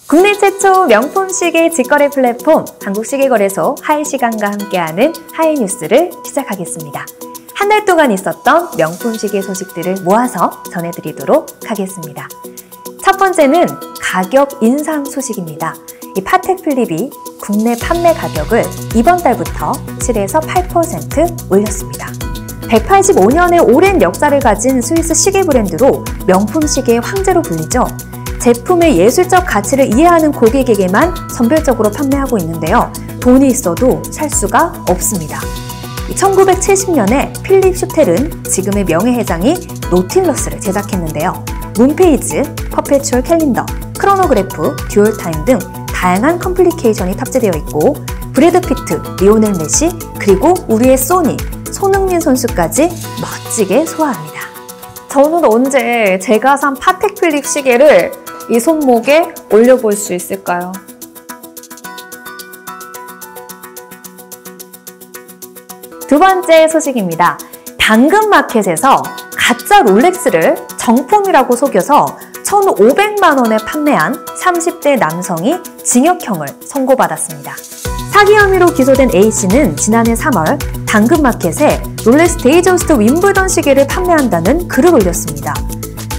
국내 최초 명품 시계 직거래 플랫폼 한국시계거래소 하이시간과 함께하는 하이뉴스를 시작하겠습니다. 한 달 동안 있었던 명품 시계 소식들을 모아서 전해드리도록 하겠습니다. 첫 번째는 가격 인상 소식입니다. 이 파텍 필립이 국내 판매 가격을 이번 달부터 7에서 8% 올렸습니다. 185년의 오랜 역사를 가진 스위스 시계 브랜드로 명품 시계의 황제로 불리죠. 제품의 예술적 가치를 이해하는 고객에게만 선별적으로 판매하고 있는데요. 돈이 있어도 살 수가 없습니다. 1970년에 필립 슈텔은 지금의 명예회장이 노틸러스를 제작했는데요. 문페이지, 퍼페추얼 캘린더, 크로노그래프, 듀얼타임 등 다양한 컴플리케이션이 탑재되어 있고 브래드 피트, 리오넬 메시, 그리고 우리의 소니, 손흥민 선수까지 멋지게 소화합니다. 저는 언제 제가 산 파텍 필립 시계를 이 손목에 올려볼 수 있을까요? 두 번째 소식입니다. 당근마켓에서 가짜 롤렉스를 정품이라고 속여서 1,500만 원에 판매한 30대 남성이 징역형을 선고받았습니다. 사기 혐의로 기소된 A씨는 지난해 3월 당근마켓에 롤렉스 데이저스트 윈블던 시계를 판매한다는 글을 올렸습니다.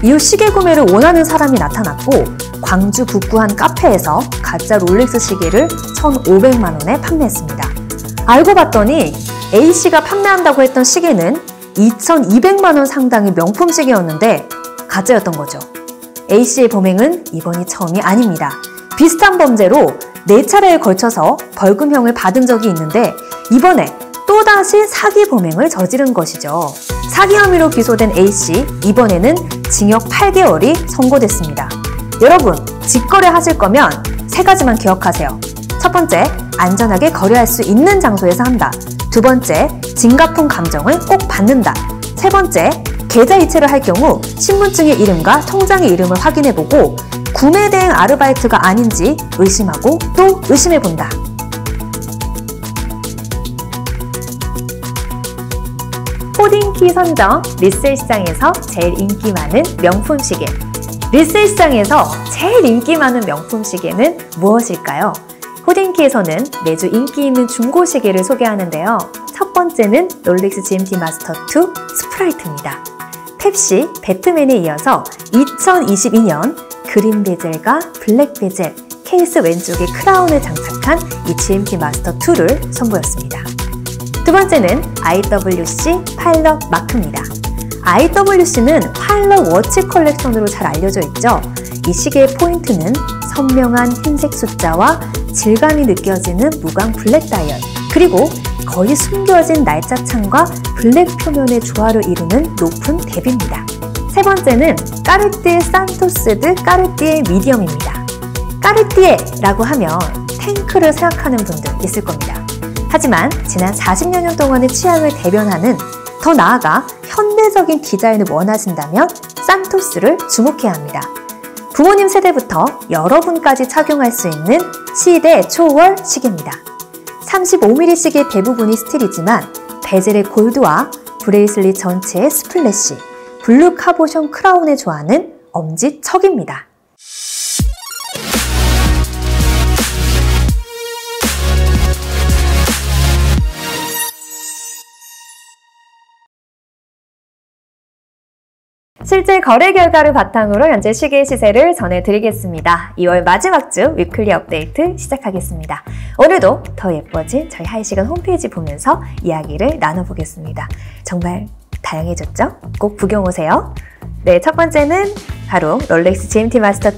이후 시계 구매를 원하는 사람이 나타났고 광주 북구 한 카페에서 가짜 롤렉스 시계를 1,500만 원에 판매했습니다. 알고 봤더니 A씨가 판매한다고 했던 시계는 2,200만 원 상당의 명품 시계였는데 가짜였던 거죠. A씨의 범행은 이번이 처음이 아닙니다. 비슷한 범죄로 4차례에 걸쳐서 벌금형을 받은 적이 있는데 이번에 또다시 사기 범행을 저지른 것이죠. 사기 혐의로 기소된 A씨, 이번에는 징역 8개월이 선고됐습니다. 여러분, 직거래 하실 거면 3가지만 기억하세요. 첫 번째, 안전하게 거래할 수 있는 장소에서 한다. 두 번째, 진가품 감정을 꼭 받는다. 세 번째, 계좌 이체를 할 경우 신분증의 이름과 통장의 이름을 확인해보고 구매 대행 아르바이트가 아닌지 의심하고 또 의심해본다. 코딩키 선정 리셀 시장에서 제일 인기 많은 명품 시계. 리셀 시장에서 제일 인기 많은 명품 시계는 무엇일까요? 호딩키에서는 매주 인기 있는 중고 시계를 소개하는데요. 첫 번째는 롤렉스 GMT 마스터 2 스프라이트입니다. 펩시, 배트맨에 이어서 2022년 그린 베젤과 블랙 베젤, 케이스 왼쪽에 크라운을 장착한 이 GMT 마스터 2를 선보였습니다. 두 번째는 IWC 파일럿 마크입니다. IWC는 파일럿 워치 컬렉션으로 잘 알려져 있죠. 이 시계의 포인트는 선명한 흰색 숫자와 질감이 느껴지는 무광 블랙 다이얼, 그리고 거의 숨겨진 날짜창과 블랙 표면의 조화를 이루는 높은 대비입니다. 세 번째는 까르띠에 산토스 드 까르띠에 미디엄입니다. 까르띠에라고 하면 탱크를 생각하는 분들 있을 겁니다. 하지만 지난 40여 년 동안의 취향을 대변하는, 더 나아가 현대적인 디자인을 원하신다면 산토스를 주목해야 합니다. 부모님 세대부터 여러분까지 착용할 수 있는 시대 초월 시계입니다. 35mm 시계 대부분이 스틸이지만 베젤의 골드와 브레이슬릿 전체의 스플래시, 블루 카보션 크라운에 조화하는 엄지척입니다. 실제 거래 결과를 바탕으로 현재 시계 시세를 전해드리겠습니다. 2월 마지막 주 위클리 업데이트 시작하겠습니다. 오늘도 더 예뻐진 저희 하이시간 홈페이지 보면서 이야기를 나눠보겠습니다. 정말 다양해졌죠? 꼭 구경 오세요. 네, 첫 번째는 바로 롤렉스 GMT 마스터 2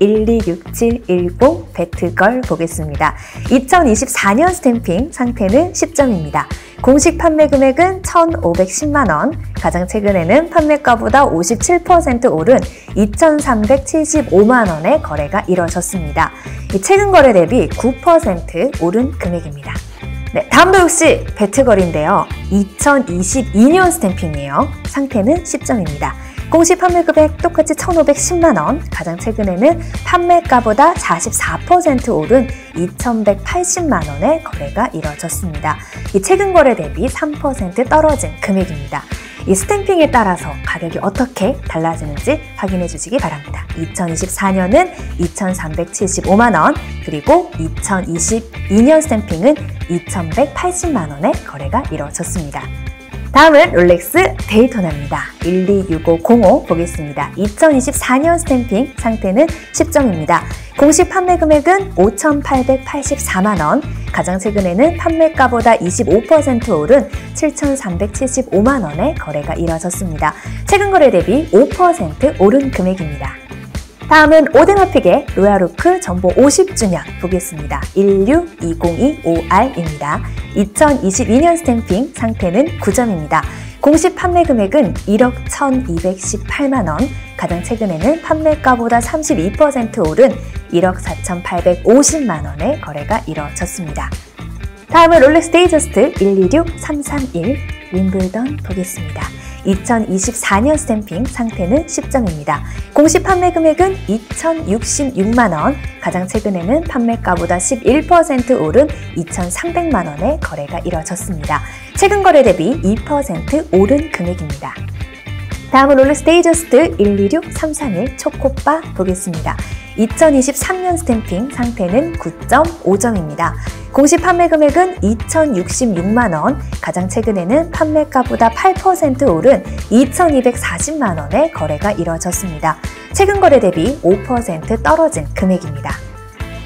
126710 배트걸 보겠습니다. 2024년 스탬핑 상태는 10점입니다. 공식 판매 금액은 1,510만 원, 가장 최근에는 판매가보다 57% 오른 2,375만 원의 거래가 이뤄졌습니다. 최근 거래 대비 9% 오른 금액입니다. 네, 다음도 역시 배트걸인데요. 2022년 스탬핑이에요. 상태는 10점입니다. 공식 판매 금액 똑같이 1,510만 원, 가장 최근에는 판매가보다 44% 오른 2,180만 원의 거래가 이뤄졌습니다. 이 최근 거래 대비 3% 떨어진 금액입니다. 이 스탬핑에 따라서 가격이 어떻게 달라지는지 확인해 주시기 바랍니다. 2024년은 2,375만 원, 그리고 2022년 스탬핑은 2,180만 원의 거래가 이루어졌습니다. 다음은 롤렉스 데이토나입니다. 126505 보겠습니다. 2024년 스탬핑 상태는 10점입니다. 공식 판매 금액은 5,884만 원, 가장 최근에는 판매가보다 25% 오른 7,375만 원의 거래가 이뤄졌습니다. 최근 거래 대비 5% 오른 금액입니다. 다음은 오데마픽의 로얄오크 전보 50주년 보겠습니다. 16202OR입니다. 2022년 스탬핑 상태는 9점입니다. 공식 판매 금액은 1억 1,218만 원, 가장 최근에는 판매가보다 32% 오른 1억 4,850만 원의 거래가 이뤄졌습니다. 다음은 롤렉스 데이저스트 126331 윈블던 보겠습니다. 2024년 스탬핑 상태는 10점입니다. 공식 판매 금액은 2,066만 원, 가장 최근에는 판매가보다 11% 오른 2,300만 원의 거래가 이뤄졌습니다. 최근 거래 대비 2% 오른 금액입니다. 다음은 롤렉스 데이저스트 126331 초코바 보겠습니다. 2023년 스탬핑 상태는 9.5점입니다. 공식 판매 금액은 2,066만 원, 가장 최근에는 판매가보다 8% 오른 2,240만 원의 거래가 이뤄졌습니다. 최근 거래 대비 5% 떨어진 금액입니다.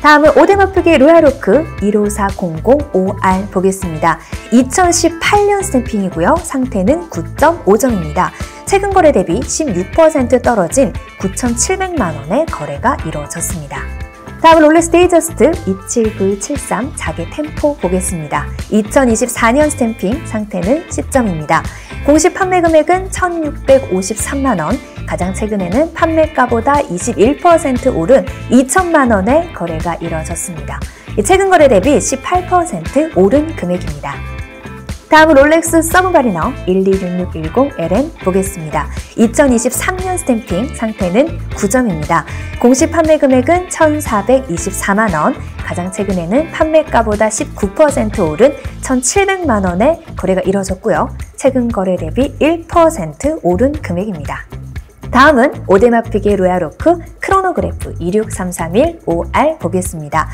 다음은 오데마픽의 로얄오크 154005R 보겠습니다. 2018년 스탬핑이고요. 상태는 9.5점입니다. 최근 거래 대비 16% 떨어진 9,700만 원의 거래가 이루어졌습니다. 다음은 롤렉스 데이저스트 27973 자개 템포 보겠습니다. 2024년 스탬핑 상태는 10점입니다. 공식 판매 금액은 1,653만 원, 가장 최근에는 판매가보다 21% 오른 2천만 원의 거래가 이뤄졌습니다. 최근 거래 대비 18% 오른 금액입니다. 다음은 롤렉스 서브마리너 126610LN 보겠습니다. 2023년 스탬핑 상태는 9점입니다. 공식 판매 금액은 1,424만 원, 가장 최근에는 판매가보다 19% 오른 1,700만 원의 거래가 이뤄졌고요. 최근 거래 대비 1% 오른 금액입니다. 다음은 오데마픽의 로얄오크 크로노그래프 26331OR 보겠습니다.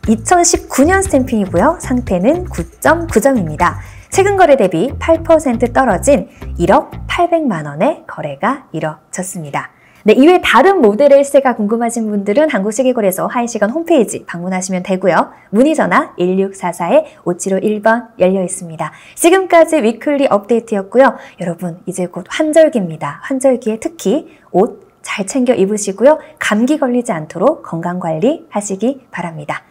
2019년 스탬핑이고요. 상태는 9.9점입니다. 최근 거래 대비 8% 떨어진 1억 800만 원의 거래가 이뤄졌습니다. 네, 이외 다른 모델의 일세가 궁금하신 분들은 한국시계거래소 하이시건 홈페이지 방문하시면 되고요. 문의전화 1644-5751번 열려 있습니다. 지금까지 위클리 업데이트였고요. 여러분, 이제 곧 환절기입니다. 환절기에 특히 옷 잘 챙겨 입으시고요. 감기 걸리지 않도록 건강관리 하시기 바랍니다.